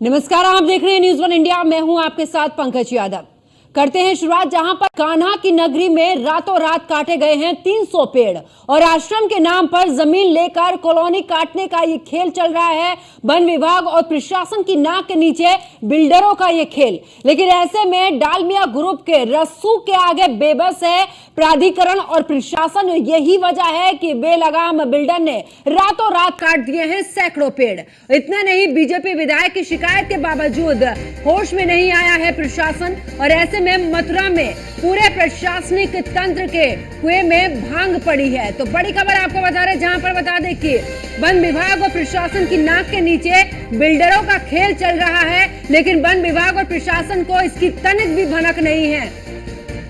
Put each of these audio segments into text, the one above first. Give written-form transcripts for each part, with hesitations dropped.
नमस्कार, आप देख रहे हैं न्यूज़ वन इंडिया। मैं हूं आपके साथ पंकज यादव। करते हैं शुरुआत जहां पर कान्हा की नगरी में रातों रात काटे गए हैं 300 पेड़ और आश्रम के नाम पर जमीन लेकर कॉलोनी काटने का ये खेल चल रहा है। वन विभाग और प्रशासन की नाक के नीचे बिल्डरों का ये खेल। लेकिन ऐसे में डालमिया ग्रुप के रस्सू के आगे बेबस है प्राधिकरण और प्रशासन। यही वजह है कि बेलगाम बिल्डर ने रातों रात काट दिए हैं सैकड़ों पेड़। इतना नहीं, बीजेपी विधायक की शिकायत के बावजूद होश में नहीं आया है प्रशासन और ऐसे में मथुरा में पूरे प्रशासनिक तंत्र के कुएं में भांग पड़ी है। तो बड़ी खबर आपको बता रहे, जहां पर बता दें कि वन विभाग और प्रशासन की नाक के नीचे बिल्डरों का खेल चल रहा है, लेकिन वन विभाग और प्रशासन को इसकी तनिक भी भनक नहीं है।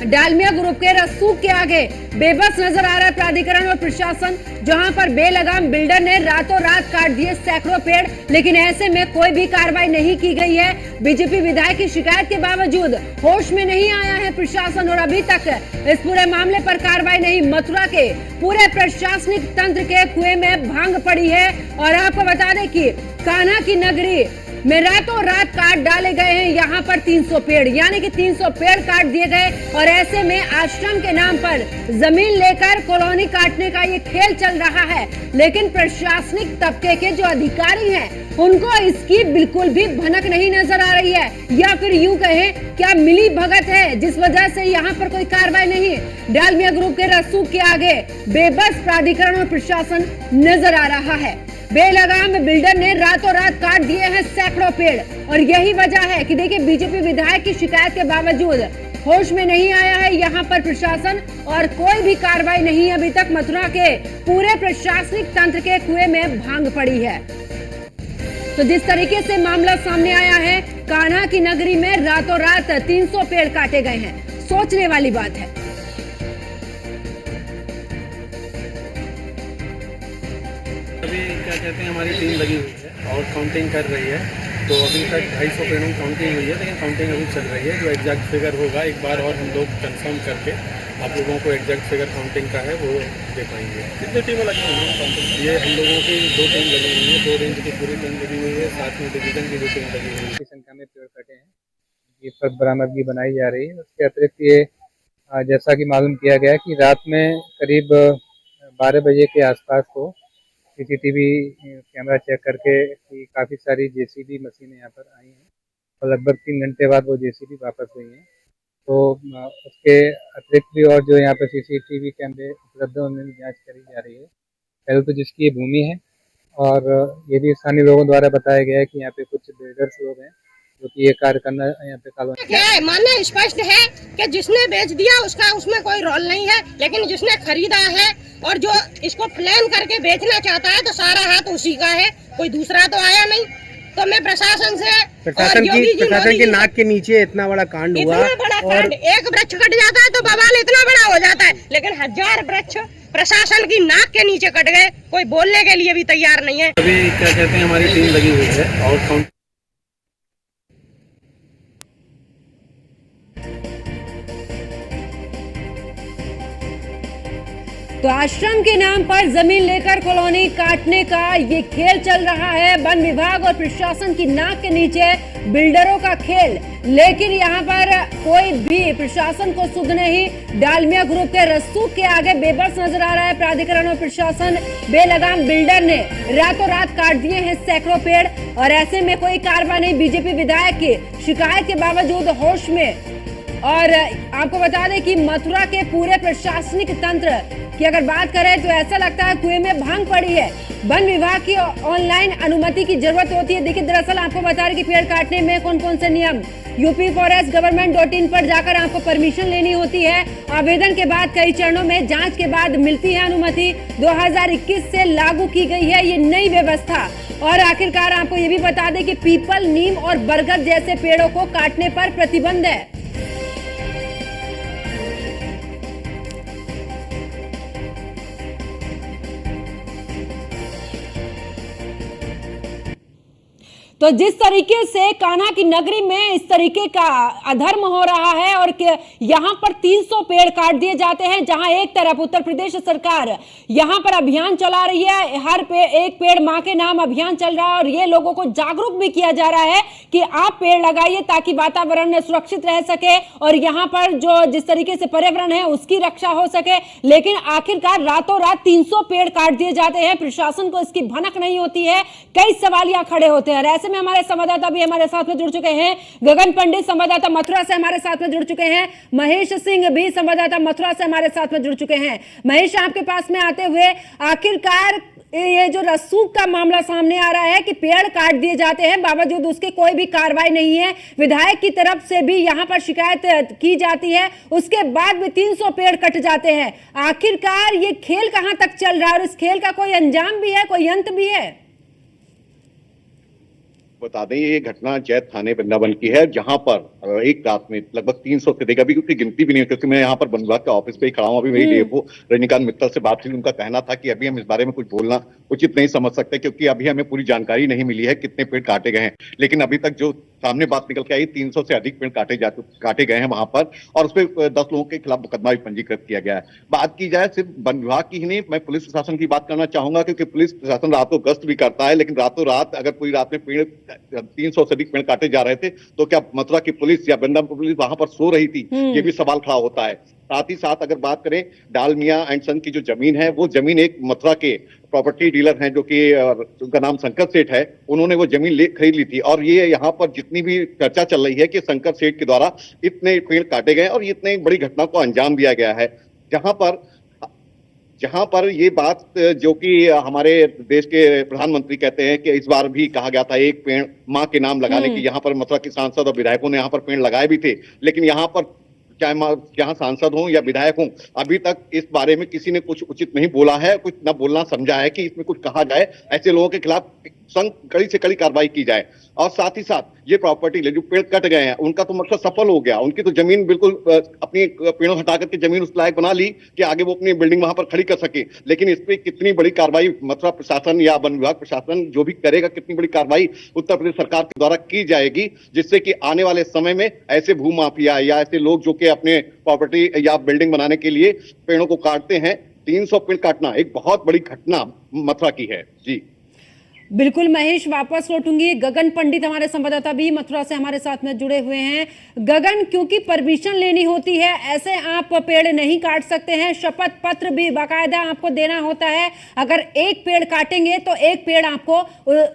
डालमिया ग्रुप के रस्सू के आगे बेबस नजर आ रहा है प्राधिकरण और प्रशासन, जहां पर बेलगाम बिल्डर ने रातों रात काट दिए सैकड़ों पेड़, लेकिन ऐसे में कोई भी कार्रवाई नहीं की गई है। बीजेपी विधायक की शिकायत के बावजूद होश में नहीं आया है प्रशासन और अभी तक इस पूरे मामले पर कार्रवाई नहीं। मथुरा के पूरे प्रशासनिक तंत्र के कुएं में भांग पड़ी है और आपको बता दें कि कान्हा की नगरी में रातों रात काट डाले गए हैं यहाँ पर 300 पेड़, यानी कि 300 पेड़ काट दिए गए और ऐसे में आश्रम के नाम पर जमीन लेकर कॉलोनी काटने का ये खेल चल रहा है। लेकिन प्रशासनिक तबके के जो अधिकारी हैं उनको इसकी बिल्कुल भी भनक नहीं नजर आ रही है, या फिर यूं कहें क्या मिली भगत है जिस वजह से यहाँ पर कोई कार्रवाई नहीं। डालमिया ग्रुप के रस्सू के आगे बेबस प्राधिकरण और प्रशासन नजर आ रहा है। बेलगाम बिल्डर ने रातों रात काट दिए हैं सैकड़ों पेड़ और यही वजह है कि देखिए बीजेपी विधायक की शिकायत के बावजूद होश में नहीं आया है यहाँ पर प्रशासन और कोई भी कार्रवाई नहीं अभी तक। मथुरा के पूरे प्रशासनिक तंत्र के कुएं में भांग पड़ी है। तो जिस तरीके से मामला सामने आया है, कान्हा की नगरी में रातों रात 300 पेड़ काटे गए हैं, सोचने वाली बात है। अभी क्या कहते हैं, हमारी टीम लगी हुई है और काउंटिंग कर रही है। तो अभी तक 250 पेड़ों की काउंटिंग हुई है, लेकिन काउंटिंग अभी चल रही है। जो एग्जैक्ट फिगर होगा एक बार और हम लोग कंफर्म करके आप लोगों को एग्जैक्ट फिगर काउंटिंग का है वो दे पाएंगे। कितनी टीमें लगी हुई हैं काउंटिंग? ये हम लोगों की 2 टीम लगी हुई है, 2 रेंज की पूरी टीम लगी हुई है, साथ में डिवीजन की भी टीम लगी हुई है। की संख्या में पेड़ कटे हैं, ये पर बरामदगी बनाई जा रही है। उसके अतिरिक्त ये जैसा कि मालूम किया गया कि रात में करीब 12 बजे के आसपास को सीसीटीवी कैमरा चेक करके कि काफ़ी सारी जेसीबी मशीनें यहाँ पर आई हैं और लगभग 3 घंटे बाद वो जेसीबी वापस हुई हैं। तो उसके अतिरिक्त भी और जो यहाँ पर सीसीटीवी कैमरे उपलब्ध हैं उनमें भी जाँच करी जा रही है। पहले तो जिसकी ये भूमि है और ये भी स्थानीय लोगों द्वारा बताया गया है कि यहाँ पे कुछ बिल्डर्स लोग हैं जो कि ये कार्य करना यहाँ पे कॉलोनी मानना स्पष्ट है कि जिसने बेच दिया उसका उसमें कोई रोल नहीं है, लेकिन जिसने खरीदा है और जो इसको प्लान करके बेचना चाहता है तो सारा हाथ उसी का है, कोई दूसरा तो आया नहीं। तो मैं प्रशासन से प्रशासन के नाक के नीचे इतना बड़ा कांड हुआ, इतना बड़ा कांड, एक वृक्ष कट जाता है तो बवाल इतना बड़ा हो जाता है, लेकिन 1000 वृक्ष प्रशासन की नाक के नीचे कट गए, कोई बोलने के लिए भी तैयार नहीं है। अभी क्या कहते हैं, हमारी टीम लगी हुई है और काउंटिंग तो आश्रम के नाम पर जमीन लेकर कॉलोनी काटने का ये खेल चल रहा है। वन विभाग और प्रशासन की नाक के नीचे बिल्डरों का खेल, लेकिन यहाँ पर कोई भी प्रशासन को सुध नहीं। डालमिया ग्रुप के रस्सू के आगे बेबस नजर आ रहा है प्राधिकरण और प्रशासन। बेलगाम बिल्डर ने रातों रात काट दिए हैं सैकड़ों पेड़ और ऐसे में कोई कार्रवाई नहीं। बीजेपी विधायक की शिकायत के बावजूद होश में। और आपको बता दें कि मथुरा के पूरे प्रशासनिक तंत्र की अगर बात करें तो ऐसा लगता है कुएं में भांग पड़ी है। वन विभाग की ऑनलाइन अनुमति की जरूरत होती है। देखिए, दरअसल आपको बता रहे कि पेड़ काटने में कौन कौन से नियम upforest.gov.in पर जाकर आपको परमिशन लेनी होती है। आवेदन के बाद कई चरणों में जांच के बाद मिलती है अनुमति। 2021 से लागू की गई है ये नई व्यवस्था। और आखिरकार आपको ये भी बता दें कि पीपल, नीम और बरगद जैसे पेड़ों को काटने पर प्रतिबंध है। तो जिस तरीके से कान्हा की नगरी में इस तरीके का अधर्म हो रहा है और यहां पर 300 पेड़ काट दिए जाते हैं, जहां एक तरफ उत्तर प्रदेश सरकार यहां पर अभियान चला रही है, एक पेड़ मां के नाम अभियान चल रहा है और ये लोगों को जागरूक भी किया जा रहा है कि आप पेड़ लगाइए ताकि वातावरण सुरक्षित रह सके और यहां पर जो जिस तरीके से पर्यावरण है उसकी रक्षा हो सके। लेकिन आखिरकार रातों रात 300 पेड़ काट दिए जाते हैं, प्रशासन को इसकी भनक नहीं होती है, कई सवाल यहां खड़े होते हैं। ऐसे में हमारे संवाददाता भी हमारे साथ में जुड़ चुके हैं, गगन पंडित संवाददाता मथुरा से हमारे साथ में जुड़ चुके हैं, महेश सिंह भी संवाददाता मथुरा से हमारे साथ में जुड़ चुके हैं। महेश, आपके पास में आते हुए आखिरकार ये जो रसूख का मामला सामने आ रहा है कि पेड़ काट दिए जाते हैं, बावजूद उसके कोई भी कार्रवाई नहीं है, विधायक की तरफ से भी यहां पर शिकायत की जाती है, उसके बाद भी 300 पेड़ कट जाते हैं। आखिरकार ये खेल कहां तक चल रहा है और इस खेल का कोई अंजाम भी है, कोई अंत भी है? बता दें, ये घटना जैत थाने वृंदावन की है, जहां पर एक रात में लगभग 300 से अधिक, अभी उसकी गिनती भी नहीं है क्योंकि मैं यहाँ पर वन विभाग के ऑफिस पे ही खड़ा हूँ। अभी मेरी डीएफओ रजनीकांत मित्तल से बात हुई, उनका कहना था कि अभी हम इस बारे में कुछ बोलना उचित नहीं समझ सकते क्योंकि अभी हमें पूरी जानकारी नहीं मिली है कितने पेड़ काटे गए हैं। लेकिन अभी तक जो सामने बात निकल के आई, 300 से अधिक पेड़ काटे गए हैं वहां पर और उस पर 10 लोगों के खिलाफ मुकदमा भी पंजीकृत किया गया है। बात की जाए सिर्फ वन विभाग की ही नहीं, मैं पुलिस प्रशासन की बात करना चाहूंगा क्योंकि पुलिस प्रशासन रातों गश्त भी करता है, लेकिन रातों रात अगर पूरी रात में पेड़ 300 से अधिक पेड़ काटे जा रहे थे तो क्या मथुरा की पुलिस या वृंदावन पुलिस वहां पर सो रही थी? ये भी सवाल खड़ा होता है। साथ ही साथ अगर बात करें डालमिया एंड सन की जो जमीन है, वो जमीन एक मथुरा के प्रॉपर्टी डीलर हैं जो कि उनका नाम शंकर सेठ है, उन्होंने वो जमीन खरीद ली थी और ये यहाँ पर जितनी भी चर्चा चल रही है कि शंकर सेठ के द्वारा इतने पेड़ काटे गए और इतने बड़ी घटना को अंजाम दिया गया है, जहां पर ये बात जो कि हमारे देश के प्रधानमंत्री कहते हैं कि इस बार भी कहा गया था एक पेड़ मां के नाम लगाने की, यहाँ पर मथुरा के सांसद और विधायकों ने यहाँ पर पेड़ लगाए भी थे, लेकिन यहाँ पर चाहे जहां सांसद हों या विधायक हों, अभी तक इस बारे में किसी ने कुछ उचित नहीं बोला है, कुछ न बोलना समझा है कि इसमें कुछ कहा जाए, ऐसे लोगों के खिलाफ कड़ी से कड़ी कार्रवाई की जाए। और साथ ही साथ ये प्रॉपर्टी जो पेड़ कट गए हैं उनका तो मकसद सफल हो गया, उनकी तो जमीन बिल्कुल अपनी पेड़ों हटा करके जमीन उस लायक बना ली कि आगे वो अपनी बिल्डिंग वहां पर खड़ी कर सके। लेकिन इस पर कितनी बड़ी कार्रवाई मथुरा प्रशासन या वन विभाग प्रशासन जो भी करेगा, कितनी बड़ी कार्रवाई उत्तर प्रदेश सरकार के द्वारा की जाएगी जिससे कि आने वाले समय में ऐसे भूमाफिया या ऐसे लोग जो कि अपने प्रॉपर्टी या बिल्डिंग बनाने के लिए पेड़ों को काटते हैं, 300 पेड़ काटना एक बहुत बड़ी घटना मथुरा की है। जी बिल्कुल महेश, वापस लौटूंगी। गगन पंडित हमारे संवाददाता भी मथुरा से हमारे साथ में जुड़े हुए हैं। गगन, क्योंकि परमिशन लेनी होती है, ऐसे आप पेड़ नहीं काट सकते हैं, शपथ पत्र भी बाकायदा आपको देना होता है, अगर एक पेड़ काटेंगे तो एक पेड़ आपको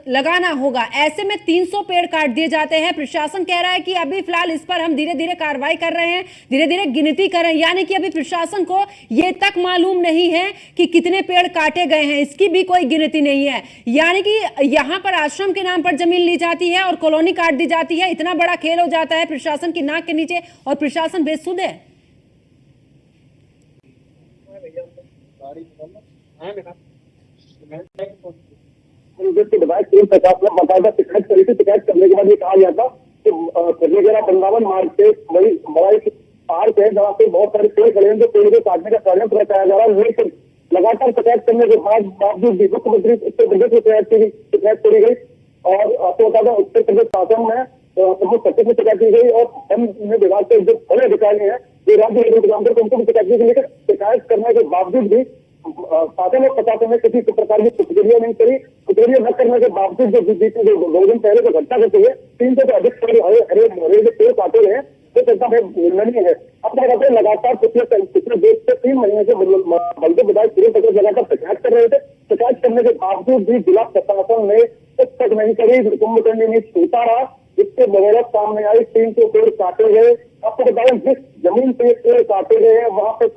लगाना होगा। ऐसे में 300 पेड़ काट दिए जाते हैं। प्रशासन कह रहा है कि अभी फिलहाल इस पर हम धीरे धीरे कार्रवाई कर रहे हैं, धीरे धीरे गिनती कर रहे हैं, यानी कि अभी प्रशासन को ये तक मालूम नहीं है कि कितने पेड़ काटे गए हैं, इसकी भी कोई गिनती नहीं है। यानी कि यहां पर आश्रम के नाम पर जमीन ली जाती है और कॉलोनी काट दी जाती है, इतना बड़ा खेल हो जाता है प्रशासन की नाक के नीचे और प्रशासन बेसुध है। बाकायदा शिकायत करी थी, शिकायत करने के बाद ये कहा गया था कि वृंदावन मार्ग से बड़ी बड़ा एक पार्क है जहाँ पे बहुत सारे पेड़ खड़े हैं, जो पेड़ को काटने का षड्यंत्र रचाया जा रहा है। लेकिन लगातार शिकायत करने के बावजूद भी मुख्यमंत्री उत्तर प्रदेश में शिकायत करी गई और आपको बता दें उत्तर प्रदेश शासन में प्रमुख सचिव में शिकायत की गई और वन विभाग के जो बड़े अधिकारी हैं जो राज्य इंतजाम करके उनको भी शिकायत की गई। लेकिन शिकायत करने के बावजूद भी शासन और प्रशासन ने किसी प्रकार की प्रतिक्रिया नहीं करी। प्रतिक्रिया न करने के बावजूद जो 2 दिन पहले जो घटना घटी है, 300 से अधिक हरे पेड़ काटे गए हैं, तो एकदम निर्णय है। अपने कहते हैं लगातार पिछले 2 से 3 महीने से बलदेव विधायक पूरे लगातार शिकायत कर रहे थे। शिकायत करने के बावजूद भी जिला प्रशासन ने कुछ तक नहीं करी, कुंभकर्णी नहीं छूटा रहा, जिसके बगैर सामने आई 300 पेड़ काटे गए। आपको बताएं जिस जमीन पे पेड़ काटे गए हैं वहां पे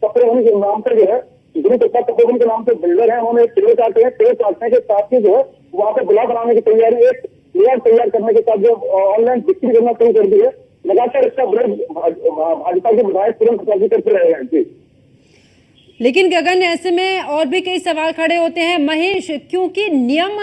कपड़े के नाम से जो है गुरु प्रसाद कपड़े के नाम से बिल्डर है, उन्होंने पेड़ काटे हैं। पेड़ काटने के साथ ही जो है वहां पे बिला बनाने की तैयारी, एक प्लेयर तैयार करने के साथ जो ऑनलाइन बिक्री करना शुरू कर दी है। लगातार इसका विरोध भाजपा के विधायक तुरंत करते रहे हैं। जी लेकिन गगन, ऐसे में और भी कई सवाल खड़े होते हैं महेश, क्योंकि नियम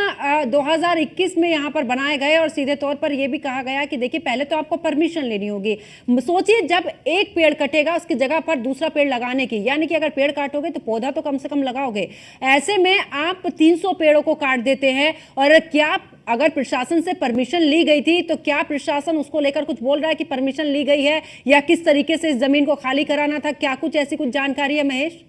2021 में यहाँ पर बनाए गए और सीधे तौर पर यह भी कहा गया कि देखिए पहले तो आपको परमिशन लेनी होगी। सोचिए जब एक पेड़ कटेगा उसकी जगह पर दूसरा पेड़ लगाने की, यानी कि अगर पेड़ काटोगे तो पौधा तो कम से कम लगाओगे। ऐसे में आप 300 पेड़ों को काट देते हैं और क्या अगर प्रशासन से परमिशन ली गई थी तो क्या प्रशासन उसको लेकर कुछ बोल रहा है कि परमिशन ली गई है या किस तरीके से इस जमीन को खाली कराना था? क्या कुछ ऐसी कुछ जानकारी है महेश?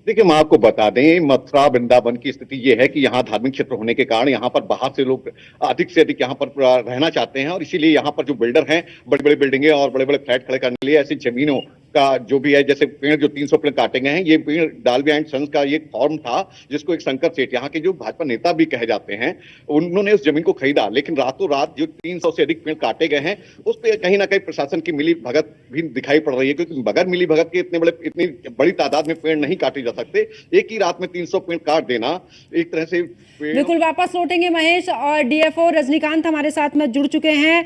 देखिए, मैं आपको बता दें, मथुरा वृंदावन की स्थिति ये है कि यहाँ धार्मिक क्षेत्र होने के कारण यहाँ पर बाहर से लोग अधिक से अधिक यहाँ पर रहना चाहते हैं और इसीलिए यहाँ पर जो बिल्डर हैं, बड़ी बड़ी बिल्डिंगें और बड़े बड़े फ्लैट खड़े करने के लिए ऐसी जमीनों का जो भी है, जैसे पेड़ जो 300 पेड़ काटे गए हैं, ये पेड़ डालवे एंड सन्स का ये फॉर्म था जिसको एक शंकर सेठ, यहाँ के जो भाजपा नेता भी कहे जाते हैं, उन्होंने उस जमीन को खरीदा। लेकिन रातों रात जो 300 से अधिक पेड़ काटे गए हैं उस पर कहीं ना कहीं प्रशासन की मिली भगत भी दिखाई पड़ रही है, क्योंकि बगैर मिली भगत के इतनी बड़ी तादाद में पेड़ नहीं काटे जा सकते। एक ही रात में 300 पेड़ काट देना एक तरह से बिल्कुल वापस लौटेंगे महेश, और डीएफओ रजनीकांत हमारे साथ में जुड़ चुके हैं।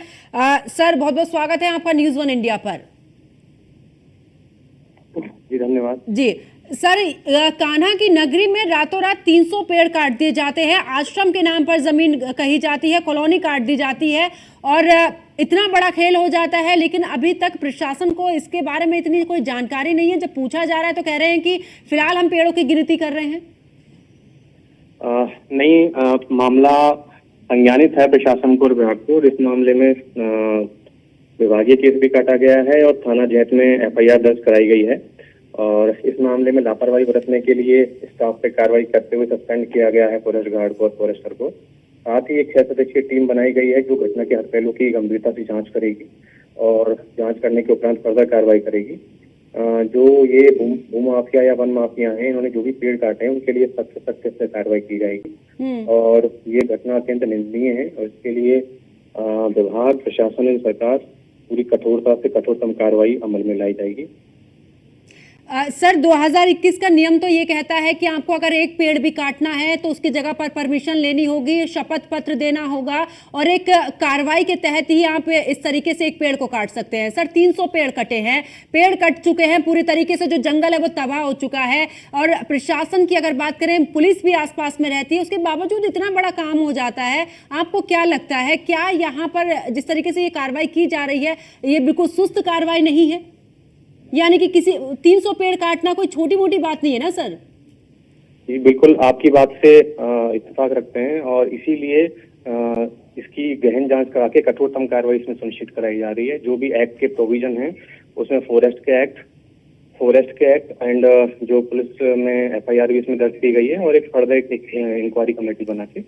सर, बहुत बहुत स्वागत है आपका न्यूज़ 1 इंडिया पर। जी धन्यवाद। जी सर, कान्हा की नगरी में रातों रात 300 पेड़ काट दिए जाते हैं, आश्रम के नाम पर जमीन कही जाती है, कॉलोनी काट दी जाती है और इतना बड़ा खेल हो जाता है, लेकिन अभी तक प्रशासन को इसके बारे में इतनी कोई जानकारी नहीं है। जब पूछा जा रहा है तो कह रहे हैं कि फिलहाल हम पेड़ों की गिनती कर रहे हैं। नहीं, मामला संज्ञानित है प्रशासन को और विभाग को, और इस मामले में विभागीय केस भी काटा गया है और थाना जैत में एफआईआर दर्ज कराई गई है और इस मामले में लापरवाही बरतने के लिए स्टाफ पे कार्रवाई करते हुए सस्पेंड किया गया है फॉरेस्ट गार्ड को और फॉरेस्टर को। साथ ही एक 6 सदस्यीय टीम बनाई गई है जो घटना के हर पहलू की गंभीरता से जांच करेगी और जांच करने के उपरांत फर्दर कार्रवाई करेगी। जो ये भूमाफिया या वन माफिया हैं, इन्होंने जो भी पेड़ काटे हैं उनके लिए सख्त से कार्रवाई की जाएगी और ये घटना अत्यंत निंदनीय है और इसके लिए विभाग, प्रशासन और सरकार पूरी कठोरता से कठोरतम कार्रवाई अमल में लाई जाएगी। सर, 2021 का नियम तो ये कहता है कि आपको अगर एक पेड़ भी काटना है तो उसकी जगह पर परमिशन लेनी होगी, शपथ पत्र देना होगा और एक कार्रवाई के तहत ही आप इस तरीके से एक पेड़ को काट सकते हैं। सर, 300 पेड़ कटे हैं, पेड़ कट चुके हैं, पूरी तरीके से जो जंगल है वो तबाह हो चुका है और प्रशासन की अगर बात करें, पुलिस भी आसपास में रहती है, उसके बावजूद इतना बड़ा काम हो जाता है। आपको क्या लगता है, क्या यहाँ पर जिस तरीके से ये कार्रवाई की जा रही है ये बिल्कुल सुस्त कार्रवाई नहीं है? यानी कि किसी 300 पेड़ काटना कोई छोटी मोटी बात नहीं है ना सर? जी बिल्कुल, आपकी बात से इत्तेफाक रखते हैं और इसीलिए इसकी गहन जांच करा के कठोरतम कार्रवाई इसमें सुनिश्चित कराई जा रही है। जो भी एक्ट के प्रोविजन हैं उसमें फॉरेस्ट के एक्ट एंड जो पुलिस में एफआईआर भी इसमें दर्ज की गई है और एक फर्दर एक इंक्वायरी कमेटी बना के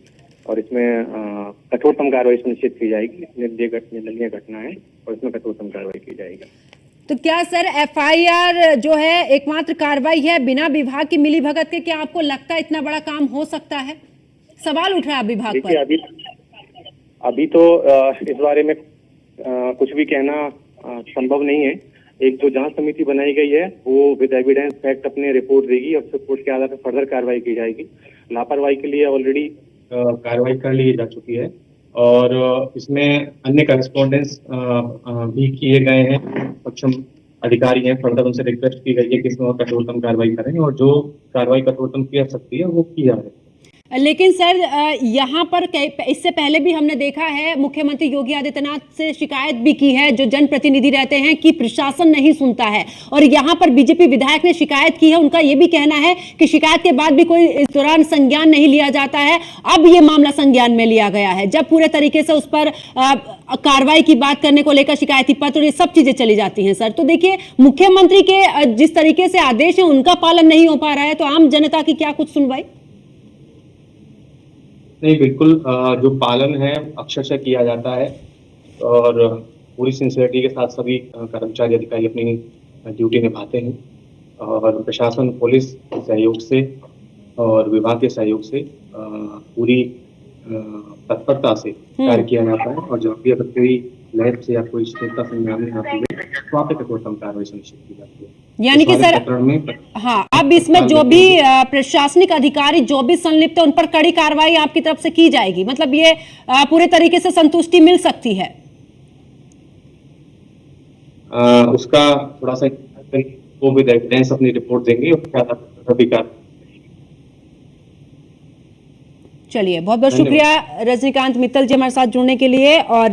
और इसमें कठोरतम कार्रवाई सुनिश्चित की जाएगी। निंदनीय घटना है और इसमें कठोरतम कार्रवाई की जाएगी। तो क्या सर एफआईआर जो है एकमात्र कार्रवाई है बिना विभाग की मिलीभगत के? क्या आपको लगता है इतना बड़ा काम हो सकता है? सवाल उठ रहा है विभाग पर। अभी तो इस बारे में कुछ भी कहना संभव नहीं है। एक जो जांच समिति बनाई गई है वो विद एविडेंस फैक्ट अपने रिपोर्ट देगी और रिपोर्ट के आधार पर फर्दर कार्रवाई की जाएगी। लापरवाही के लिए ऑलरेडी कार्रवाई कर ली जा चुकी है और इसमें अन्य करस्पॉन्डेंस भी किए गए हैं। सक्षम अधिकारी हैं, फर्दर उनसे रिक्वेस्ट की गई है कि इसमें कठोरतम कार्रवाई करें और जो कार्रवाई कठोरतम की जा सकती है वो की जा रही है। लेकिन सर, यहाँ पर इससे पहले भी हमने देखा है, मुख्यमंत्री योगी आदित्यनाथ से शिकायत भी की है जो जनप्रतिनिधि रहते हैं कि प्रशासन नहीं सुनता है और यहाँ पर बीजेपी विधायक ने शिकायत की है। उनका ये भी कहना है कि शिकायत के बाद भी कोई इस दौरान संज्ञान नहीं लिया जाता है। अब ये मामला संज्ञान में लिया गया है जब पूरे तरीके से उस पर कार्रवाई की बात करने को लेकर शिकायती पत्र, ये सब चीजें चली जाती हैं। सर, तो देखिए, मुख्यमंत्री के जिस तरीके से आदेश है उनका पालन नहीं हो पा रहा है, तो आम जनता की क्या कुछ सुनवाई? नहीं, बिल्कुल जो पालन है अक्षरशः किया जाता है और पूरी सिंसियरिटी के साथ सभी कर्मचारी अधिकारी अपनी ड्यूटी निभाते हैं और प्रशासन, पुलिस के सहयोग से और विभाग के सहयोग से पूरी तत्परता से कार्य किया जाता है और जब भी अगर कोई लहर से या कोई शिकायत सामने आती है तो वहाँ पे कठोरतम कार्रवाई सुनिश्चित की जाती है। यानी कि सर, हाँ, अब इसमें जो भी प्रशासनिक अधिकारी जो भी संलिप्त है उन पर कड़ी कार्रवाई आपकी तरफ से की जाएगी, मतलब ये पूरे तरीके से संतुष्टि मिल सकती है? उसका थोड़ा सा वो विद एविडेंस अपनी रिपोर्ट देंगे और चलिए, बहुत बहुत शुक्रिया रजनीकांत मित्तल जी हमारे साथ जुड़ने के लिए। और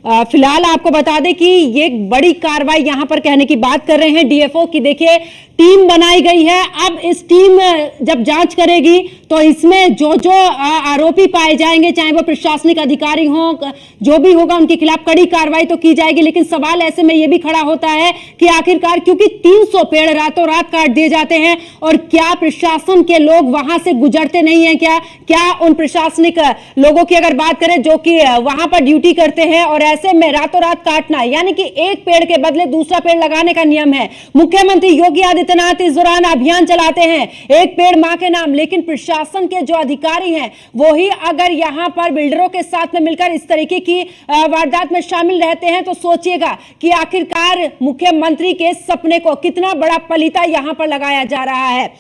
फिलहाल आपको बता दें कि ये एक बड़ी कार्रवाई यहां पर कहने की बात कर रहे हैं डीएफओ की। देखिए टीम बनाई गई है, अब इस टीम जब जांच करेगी तो इसमें जो जो आरोपी पाए जाएंगे, चाहे वो प्रशासनिक अधिकारी हों, जो भी होगा उनके खिलाफ कड़ी कार्रवाई तो की जाएगी। लेकिन सवाल ऐसे में यह भी खड़ा होता है कि आखिरकार क्योंकि 300 पेड़ रातों रात काट दिए जाते हैं, और क्या प्रशासन के लोग वहां से गुजरते नहीं है? क्या उन प्रशासनिक लोगों की अगर बात करें जो कि वहां पर ड्यूटी करते हैं, और ऐसे में रातों रात काटना, यानी कि एक पेड़ के बदले दूसरा पेड़ लगाने का नियम है। मुख्यमंत्री योगी आदित्यनाथ इस दौरान अभियान चलाते हैं, एक पेड़ मां के नाम, लेकिन प्रशासन के जो अधिकारी हैं वो ही अगर यहां पर बिल्डरों के साथ में मिलकर इस तरीके की वारदात में शामिल रहते हैं, तो सोचिएगा कि आखिरकार मुख्यमंत्री के सपने को कितना बड़ा पलीता यहां पर लगाया जा रहा है।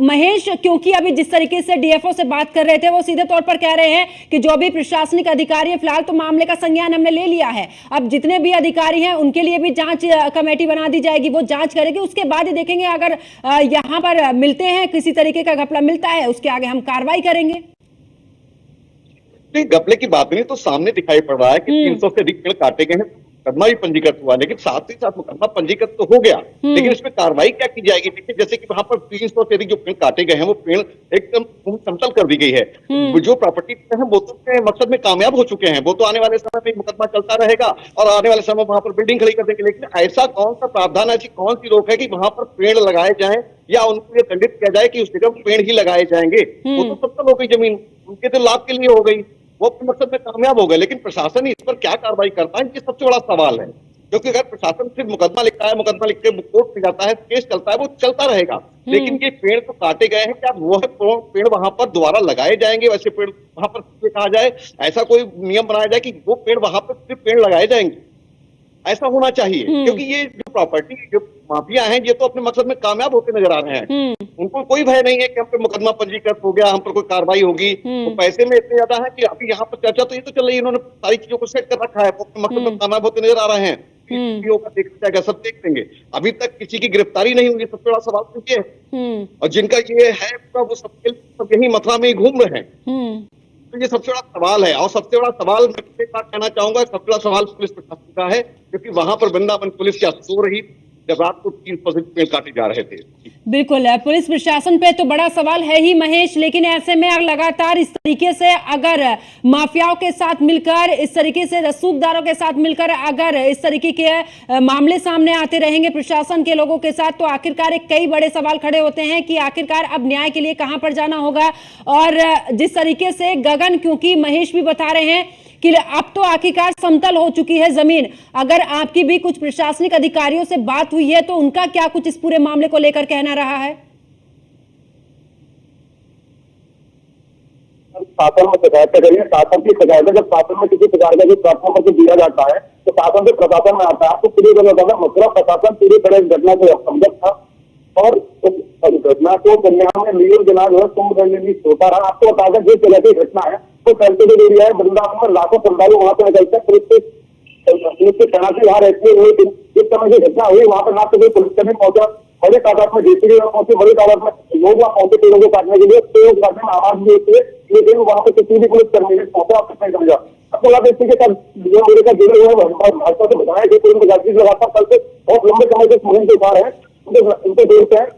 महेश, क्योंकि अभी जिस तरीके से डीएफओ से बात कर रहे थे वो सीधे तौर पर कह रहे हैं कि जो भी प्रशासनिक अधिकारी है, फिलहाल तो मामले का संज्ञान हमने ले लिया है, अब जितने भी अधिकारी हैं उनके लिए भी जांच कमेटी बना दी जाएगी, वो जांच करेगी, उसके बाद ही देखेंगे अगर यहां पर मिलते हैं, किसी तरीके का घपला मिलता है, उसके आगे हम कार्रवाई करेंगे। घपले की बात नहीं, तो सामने दिखाई पड़ रहा है कि 300 से अधिक पेड़ काटे गए हैं, मुकदमा भी पंजीकृत हुआ, लेकिन साथ ही साथ मुकदमा पंजीकृत तो हो गया, लेकिन इसमें कार्रवाई क्या की जाएगी? देखिए जैसे कि वहां पर 300 से अधिक जो पेड़ काटे गए हैं वो पेड़ एकदम समतल कर दी गई है। जो प्रॉपर्टी है वो तो अपने मकसद में कामयाब हो चुके हैं, वो तो आने वाले समय में मुकदमा चलता रहेगा और आने वाले समय वहां पर बिल्डिंग खड़ी कर देंगे। लेकिन ऐसा कौन सा प्रावधान, ऐसी कौन सी रोक है कि वहां पर पेड़ लगाए जाए या उनको ये दंडित किया जाए कि उस जगह पेड़ ही लगाए जाएंगे? वो तो समतल हो गई जमीन, उनके तो लाभ के लिए हो गई, वो अपने मकसद में कामयाब हो गए। लेकिन प्रशासन इस पर क्या कार्रवाई करता है, ये सबसे बड़ा सवाल है। क्योंकि अगर प्रशासन सिर्फ मुकदमा लिखता है, मुकदमा लिख के कोर्ट में जाता है, केस चलता है, वो चलता रहेगा, लेकिन ये पेड़ तो काटे गए हैं, क्या वो पेड़ वहां पर दोबारा लगाए जाएंगे? वैसे पेड़ वहां पर कहा जाए, ऐसा कोई नियम बनाया जाए कि वो पेड़ वहां पर सिर्फ पेड़ लगाए जाएंगे, ऐसा होना चाहिए। क्योंकि ये जो प्रॉपर्टी, जो माफिया हैं, ये तो अपने मकसद में कामयाब होते नजर आ रहे हैं, उनको कोई भय नहीं है कि हम पे मुकदमा पंजीकृत हो गया, हम पर कोई कार्रवाई होगी। तो पैसे में इतने ज्यादा है कि अभी यहाँ पर चर्चा तो ये तो चल रही है, इन्होंने सारी चीजों को सेट कर रखा है, वो अपने मकसद में कामयाब होते नजर आ रहे हैं। देख जाएगा, सब देख लेंगे, अभी तक किसी की गिरफ्तारी नहीं हुई, सबसे बड़ा सवाल तो ये है। और जिनका ये है वो सब यही मथुरा में ही घूम रहे हैं, तो ये सबसे बड़ा सवाल है। और सबसे बड़ा सवाल मैं एक बात कहना चाहूंगा, सबसे बड़ा सवाल पुलिस प्रशासन का है, क्योंकि वहां पर वृंदावन पुलिस क्या सो रही जब रात को 3% पेड़ काटे जा रहे थे। बिल्कुल, पुलिस प्रशासन पे तो बड़ा सवाल है ही महेश, लेकिन ऐसे में लगातार इस तरीके से अगर माफियाओं के साथ मिलकर, इस तरीके से रसूखदारों के साथ मिलकर अगर इस तरीके के मामले सामने आते रहेंगे प्रशासन के लोगों के साथ, तो आखिरकार कई बड़े सवाल खड़े होते हैं कि आखिरकार अब न्याय के लिए कहां पर जाना होगा। और जिस तरीके से गगन, क्योंकि महेश भी बता रहे हैं कि अब तो आखिरकार समतल हो चुकी है जमीन, अगर आपकी भी कुछ प्रशासनिक अधिकारियों से बात हुई है तो उनका क्या कुछ इस पूरे मामले को लेकर कहना रहा है? शासन में शिकायत करिए, शासन की शिकायत, जब शासन में किसी प्रकार का जो प्राथमिक दिया जाता है तो शासन से प्रशासन में आता है, तो पूरी तरह मथुरा प्रशासन पूरी तरह इस घटना को अवगत था और उस घटना को कन्या में लील जना जो है कुंभ होता रहा। आपको बता दें, जिस तरह की घटना है तो सेंसिटिव एरिया है, वृंदावन में लाखों श्रद्धालु वहां पर निकलते हैं, पुलिस की तैनाती वहां रहती है, लेकिन इस समय की घटना हुई वहां पर ना तो कोई पुलिसकर्मी पहुंचा, बड़ी तादाद में जेसीबी पहुंचे, बड़ी तादाद में लोग वहां पहुंचे पेड़ों को काटने के लिए, पेड़ काटने में आवाज भी होती है, लेकिन वहां पर किसी भी पुलिसकर्मी ने पहुंचा नहीं समझा। अब बोला इसी के साथ जो मेरे का जुड़े हुए भाजपा से बताया कि कोई गाड़ी लगातार कल से बहुत लंबे समय से मुहिम के उठा रहे हैं, उनके देखते हैं।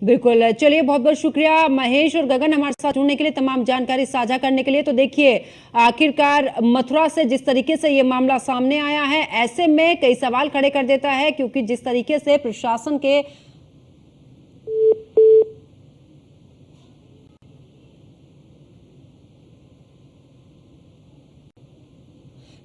बिल्कुल, चलिए बहुत बहुत शुक्रिया महेश और गगन हमारे साथ जुड़ने के लिए, तमाम जानकारी साझा करने के लिए। तो देखिए आखिरकार मथुरा से जिस तरीके से ये मामला सामने आया है, ऐसे में कई सवाल खड़े कर देता है, क्योंकि जिस तरीके से प्रशासन के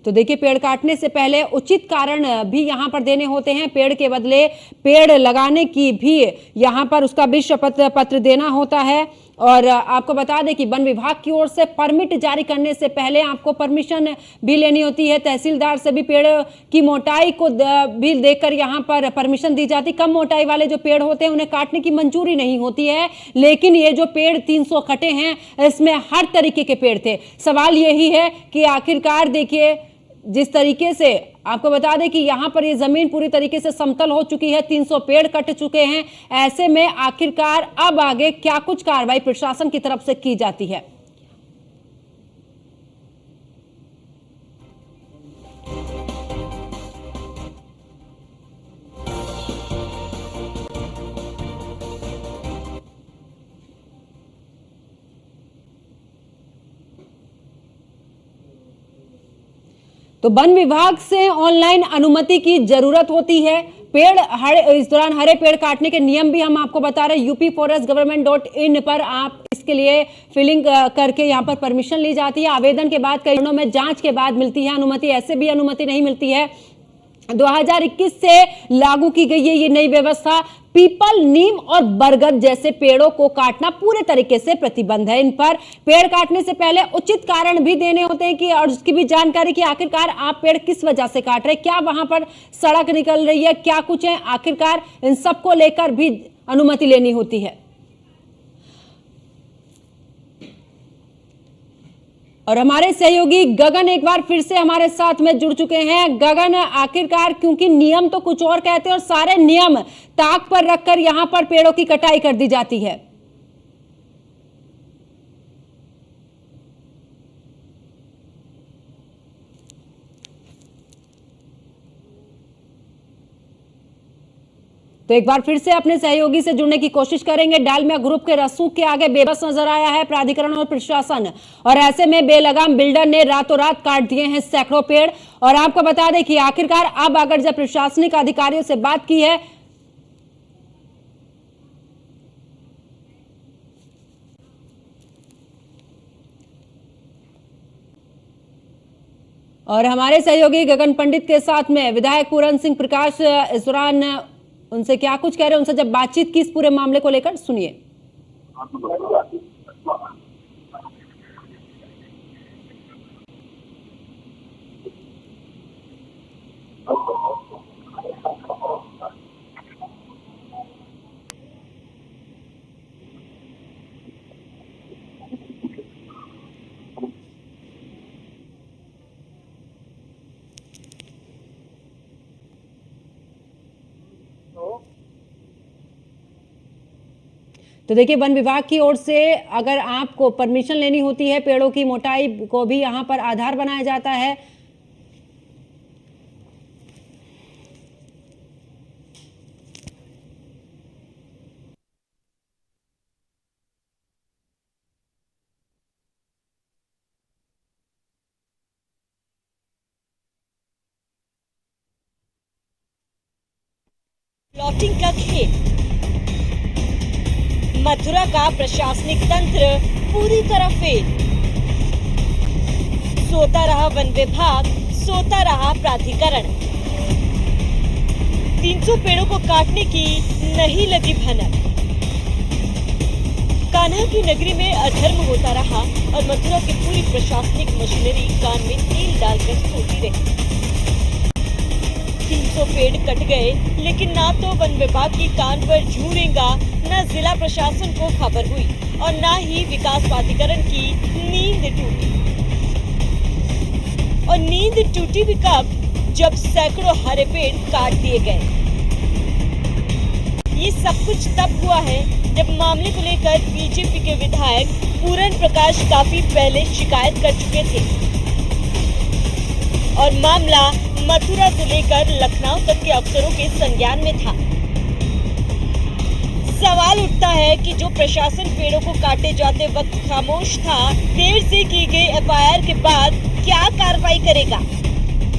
तो देखिए पेड़ काटने से पहले उचित कारण भी यहां पर देने होते हैं, पेड़ के बदले पेड़ लगाने की भी यहां पर उसका भी शपथ पत्र देना होता है। और आपको बता दें कि वन विभाग की ओर से परमिट जारी करने से पहले आपको परमिशन भी लेनी होती है, तहसीलदार से भी पेड़ की मोटाई को भी देखकर यहां पर परमिशन दी जाती। कम मोटाई वाले जो पेड़ होते हैं उन्हें काटने की मंजूरी नहीं होती है, लेकिन ये जो पेड़ 300 कटे हैं इसमें हर तरीके के पेड़ थे। सवाल यही है कि आखिरकार देखिए जिस तरीके से आपको बता दें कि यहाँ पर ये जमीन पूरी तरीके से समतल हो चुकी है, 300 पेड़ कट चुके हैं। ऐसे में आखिरकार अब आगे क्या कुछ कार्रवाई प्रशासन की तरफ से की जाती है? तो वन विभाग से ऑनलाइन अनुमति की जरूरत होती है। इस दौरान हरे पेड़ काटने के नियम भी हम आपको बता रहे हैं। upforestgovernment.in पर आप इसके लिए फिलिंग करके यहाँ पर परमिशन ली जाती है। आवेदन के बाद कई चरणों में जांच के बाद मिलती है अनुमति। ऐसे भी अनुमति नहीं मिलती है। 2021 से लागू की गई है ये नई व्यवस्था। पीपल, नीम और बरगद जैसे पेड़ों को काटना पूरे तरीके से प्रतिबंध है। इन पर पेड़ काटने से पहले उचित कारण भी देने होते हैं कि और उसकी भी जानकारी कि आखिरकार आप पेड़ किस वजह से काट रहे हैं, क्या वहां पर सड़क निकल रही है, क्या कुछ है, आखिरकार इन सबको लेकर भी अनुमति लेनी होती है। और हमारे सहयोगी गगन एक बार फिर से हमारे साथ में जुड़ चुके हैं। गगन, आखिरकार क्योंकि नियम तो कुछ और कहते हैं और सारे नियम ताक पर रखकर यहां पर पेड़ों की कटाई कर दी जाती है। तो एक बार फिर से अपने सहयोगी से जुड़ने की कोशिश करेंगे। डालमिया ग्रुप के रसूख के आगे बेबस नजर आया है प्राधिकरण और प्रशासन, और ऐसे में बेलगाम बिल्डर ने रातों रात काट दिए हैं सैकड़ों पेड़। और आपको बता दें कि आखिरकार अब अगर जब प्रशासनिक अधिकारियों से बात की है और हमारे सहयोगी गगन पंडित के साथ में विधायक पूरन सिंह प्रकाश इस दौरान उनसे क्या कुछ कह रहे हैं, उनसे जब बातचीत की इस पूरे मामले को लेकर, सुनिए। तो देखिए, वन विभाग की ओर से अगर आपको परमिशन लेनी होती है, पेड़ों की मोटाई को भी यहां पर आधार बनाया जाता है। प्लॉटिंग का खेल, मथुरा का प्रशासनिक तंत्र पूरी तरह फेल। सोता रहा वन विभाग, सोता रहा प्राधिकरण। 300 पेड़ों को काटने की नहीं लगी भनक। कान्हा की नगरी में अधर्म होता रहा और मथुरा की पूरी प्रशासनिक मशीनरी कान में तेल डालकर सोती रही। 300 पेड़ कट गए, लेकिन ना तो वन विभाग की कान पर जूं रेंगा, न जिला प्रशासन को खबर हुई और न ही विकास प्राधिकरण की नींद टूटी। और नींद टूटी भी कब, जब सैकड़ों हरे पेड़ काट दिए गए। ये सब कुछ तब हुआ है जब मामले को लेकर बीजेपी के विधायक पूरन प्रकाश काफी पहले शिकायत कर चुके थे और मामला मथुरा से लेकर लखनऊ तक के अफसरों के संज्ञान में था। सवाल उठता है कि जो प्रशासन पेड़ों को काटे जाते वक्त खामोश था, देर से की गई एफआईआर के बाद क्या कार्रवाई करेगा।